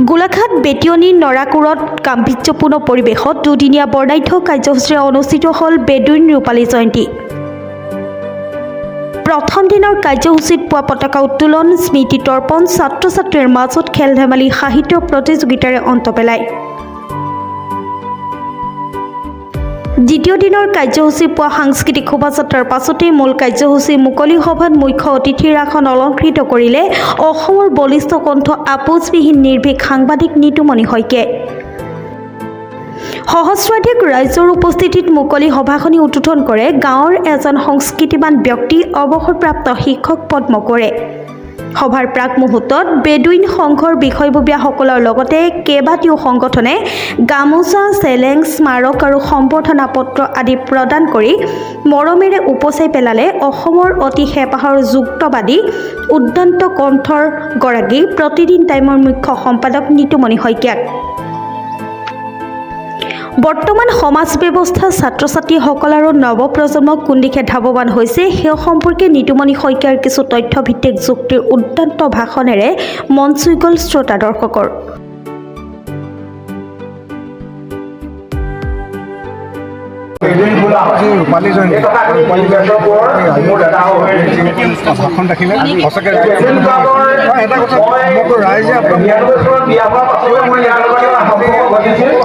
গোলাঘাট বেটিয়নী নৰাকুৰত গাম্ভীৰ্যপূৰ্ণ পৰিৱেশত দুদিনীয়া বৰ্ণাঢ্য কাৰ্যসূচীৰে অনুষ্ঠিত হ'ল বেদুইন ৰূপালী জয়ন্তী। প্ৰথম দিনৰ কাৰ্যসূচীত পুৱা পতাকা উত্তোলন, স্মৃতি তৰ্পণ, ছাত্ৰ ছাত্ৰীৰ মাজত খেল ধেমালি, সাহিত্য প্ৰতিযোগিতাৰে অন্ত পেলায়। দ্বিতীয় দিনৰ কাৰ্যসূচী পুৱা সাংস্কৃতিক শোভাযাত্ৰাৰ পাছতেই মূল কাৰ্যসূচী মুকলি সভাত মুখ্য অতিথিৰ আসন অলংকৃত কৰিলে অসমৰ বলিষ্ঠ কণ্ঠ আপোচবিহীন নিৰ্ভীক সাংবাদিক নিতুমণি শইকীয়াই। সহস্ৰাধিক ৰাইজৰ উপস্থিতিত মুকলি সভাখনি উদ্বোধন কৰে গাঁৱৰ এজন সংস্কৃতিবান ব্যক্তি, অৱসৰপ্ৰাপ্ত শিক্ষক পদ্ম কোঁৱৰে। সভাৰ প্ৰাক মুহূৰ্তত বেদুইন সংঘৰ বিষয়ববীয়াসকলৰ লগতে কেইবাটাও সংগঠনে গামোচা, চেলেং, স্মাৰক আৰু সম্বৰ্ধনা পত্ৰ আদি প্ৰদান কৰি মৰমেৰে উপচাই পেলালে অসমৰ অতি হেঁপাহৰ যুক্তবাদী উদ্দান্ত কণ্ঠৰ গৰাকী প্ৰতিদিন টাইমৰ মুখ্য সম্পাদক নিতুমণি শইকীয়াক। বৰ্তমান সমাজ ব্যৱস্থা, ছাত্ৰ ছাত্ৰীসকল আৰু নৱপ্ৰজন্মক কোন দিশে ধাৱবান হৈছে সেই সম্পৰ্কে নিতুমণি শইকীয়াৰ কিছু তথ্যভিত্তিক যুক্তিৰ উদ্দান্ত ভাষণেৰে মন চুই গ'ল শ্ৰোতা দৰ্শকৰ। ৰূপালী জয়ন্তী ভাষণ ৰাখিলে সঁচাকৈ এটা কথা সমগ্ৰ ৰাইজে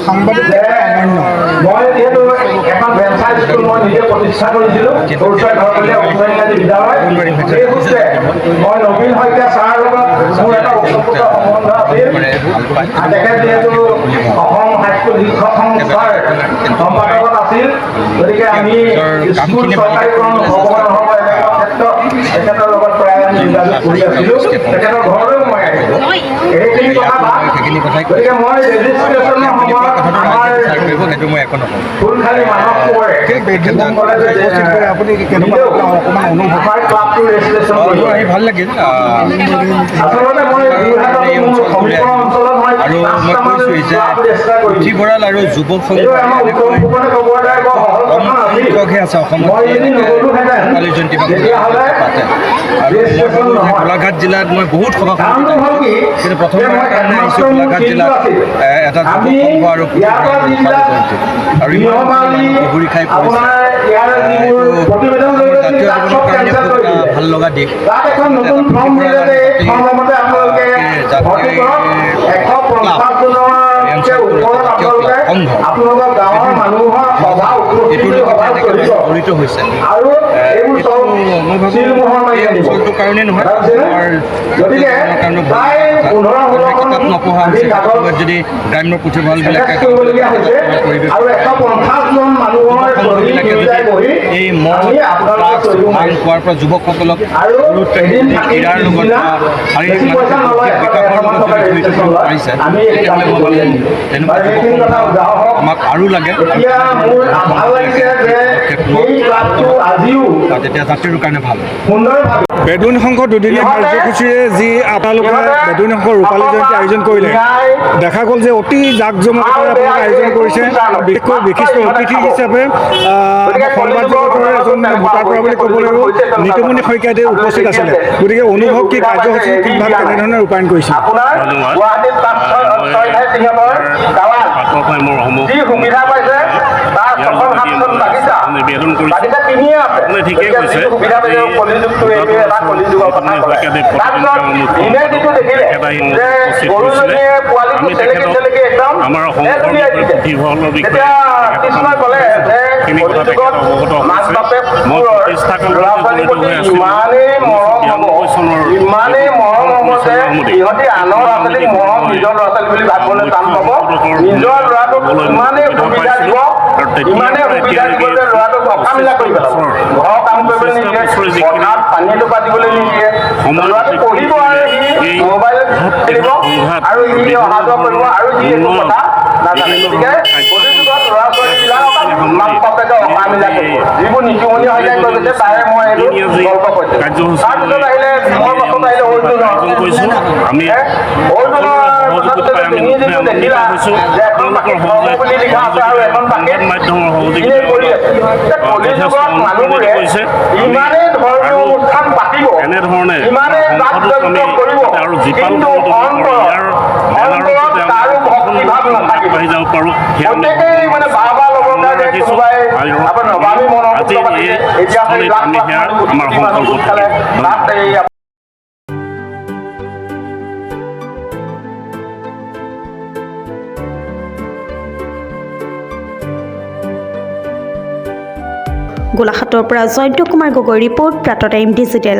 সাংবাদিক মই যিহেতু এখন বেঞ্চাৰ স্কুল মই নিজে প্ৰতিষ্ঠা কৰিছিলোঁ সেই সূত্ৰে মই নবীন শইকীয়া ছাৰৰ লগত মোৰ এটা ওতঃপ্ৰোত সম্বন্ধ আছিল। তেখেত যিহেতু অসম হাইস্কুল শিক্ষক সংস্থাৰ সম্পাদকত আছিল, গতিকে আমি স্কুল চৰকাৰীকৰণ হ'ব নহ'ব এনেকুৱা ক্ষেত্ৰত তেখেতৰ লগত প্ৰায় আমি যোগাযোগ কৰি আছিলোঁ। তেখেতৰ ঘৰলৈও মই আহিছিলোঁ। এইখিনি কথা বাদ, গতিকে মই ৰেজিষ্ট্ৰেশ্যনৰ সময়ত আমাৰ ফুলখালী মানৱ কোঁৱৰে আপুনি কেনেকুৱা অকণমান অনুভৱ ক্লাবটো ৰেজিষ্ট্ৰেশ্যন কৰিব আহি ভাল লাগিল। আচলতে মই যোৰহাটত মোৰ সমীপৰ অঞ্চলত মই আৰু মই কৈছোঁ যে পুথিভঁৰাল আৰু যুৱক সংঘ সংখ্যকহে আছে অসমত ৰূপালী জয়ন্তী পাতে। আৰু মই ভাবোঁ যে গোলাঘাট জিলাত মই বহুত সভা কিন্তু প্ৰথমবাৰৰ কাৰণে আহিছোঁ গোলাঘাট জিলাত এটা যুৱক সংঘ আৰু পুথিভঁৰাল ৰূপালী জয়ন্তী আৰু ইমান ঘূৰি খাই পৰিছে। জাতীয় জীৱনৰ কাৰণে খুব ভাল লগা দিশ। জড়িত হৈছে আৰু মই ভাবোঁ এই অঞ্চলটোৰ কাৰণেই নহয়, কিতাপ নপঢ়া হৈছে সময়ত যদি গ্ৰাম্য পুথিভঁৰালবিলাকে এই মদ ভাং খোৱাৰ পৰা যুৱকসকলক গুৰুত্ব ক্ৰীড়াৰ লগত শাৰীৰিক মানসিক বিকাশৰ লগত যদি জড়িত কৰিব পাৰিছে, তেতিয়াহ'লে মই ভাবোঁ তেনেকুৱা যুৱক আমাক আৰু লাগে। তেতিয়া জাতিৰ কাৰণে ভাল। বেদুইন সংঘ দুদিনীয়া কাৰ্যসূচীৰে যি আপোনালোকে বেদুইন সংঘ ৰূপালী জয়ন্তী আয়োজন কৰিলে, দেখা গ'ল যে অতি জাক জমকতাৰে আপোনালোকে আয়োজন কৰিছে। বিশেষকৈ বিশিষ্ট অতিথি হিচাপে সংবাদ জগতৰ এজন ভোটাৰ পৰা বুলি ক'ব লাগিব নিতুমণি শইকীয়াদেৱ উপস্থিত আছিলে। গতিকে অনুভৱ কি, কাৰ্যসূচী কিভাৱে কেনেধৰণে ৰূপায়ণ কৰিছে? নিবেদন কৰিছে। আপুনি ঠিকেই কৈছে, আমি তেখেতক আমাৰ অসমৰ পুথিভঁৰালৰ বিষয়ে অৱগত হৈছে। মই প্ৰতিষ্ঠা কালত জড়িত হৈ আছোঁ 92 চনৰ যিবোৰ নিতুমণি শইকীয়াই কৈছে তাৰে মই এইটো গল্প কৈছোঁ। তাৰপিছত আহিলে আমি তুমি যিটো দেখিলা যে এখন বাকী ধৰ্ম বুলি লিখা আছে আৰু এখন বাকী ইনে কৰি আছে কলিযুগত মানুহবোৰে ইমানেই ধৰ্মীয় অনুষ্ঠান পাতিব ইমানেই জাক-জমক কৰিব কিন্তু অন্তৰত কাৰো ভক্তিভাৱ নাথাকিব প্ৰত্যেকেই মানে বাবা ল'বৰ কাৰণে কোনোবাই আপোনাৰ নবামী মনোভূত পাতিছে এতিয়া সেই লাখ লাখ মানুহ গোট খালে তাত এই গোলাঘাটৰ পৰা Jayanta Kumar Gogoi report Pratah time digital.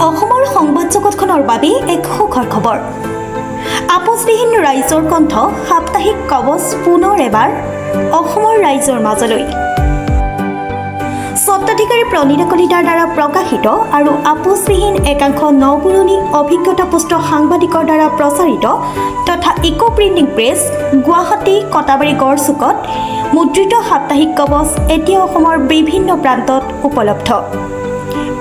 অসমৰ সংবাদ জগতখনৰ বাবে এক সুখৰ খবৰ। আপোচবিহীন ৰাইজৰ কণ্ঠ সাপ্তাহিক কবচ পুনৰ এবাৰ অসমৰ ৰাইজৰ মাজলৈ। স্বত্বাধিকাৰী প্ৰণীতা কলিতাৰ দ্বাৰা প্ৰকাশিত আৰু আপোচবিহীন একাংশ নপুৰণি অভিজ্ঞতাপুষ্ট সাংবাদিকৰ দ্বাৰা প্ৰচাৰিত তথা eco printing press Guwahati Katabari গড়চুকত মুদ্ৰিত সাপ্তাহিক কবচ এতিয়া অসমৰ বিভিন্ন প্ৰান্তত উপলব্ধ।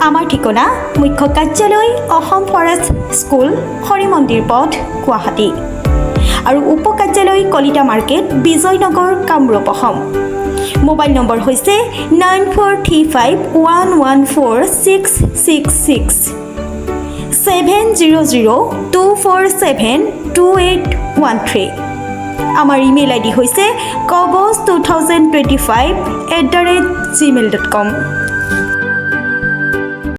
আমাৰ ঠিকনা মুখ্য কাৰ্যালয় অসম ফৰেষ্ট স্কুল হৰি মন্দিৰ পথ গুৱাহাটী আৰু উপ কাৰ্যালয় Kalita market Bijoynagar Kamrup Assam. Mobile number হৈছে 9435114666 70024728113। আমাৰ ইমেইল আইডি হৈছে kobos2025@gmail.com।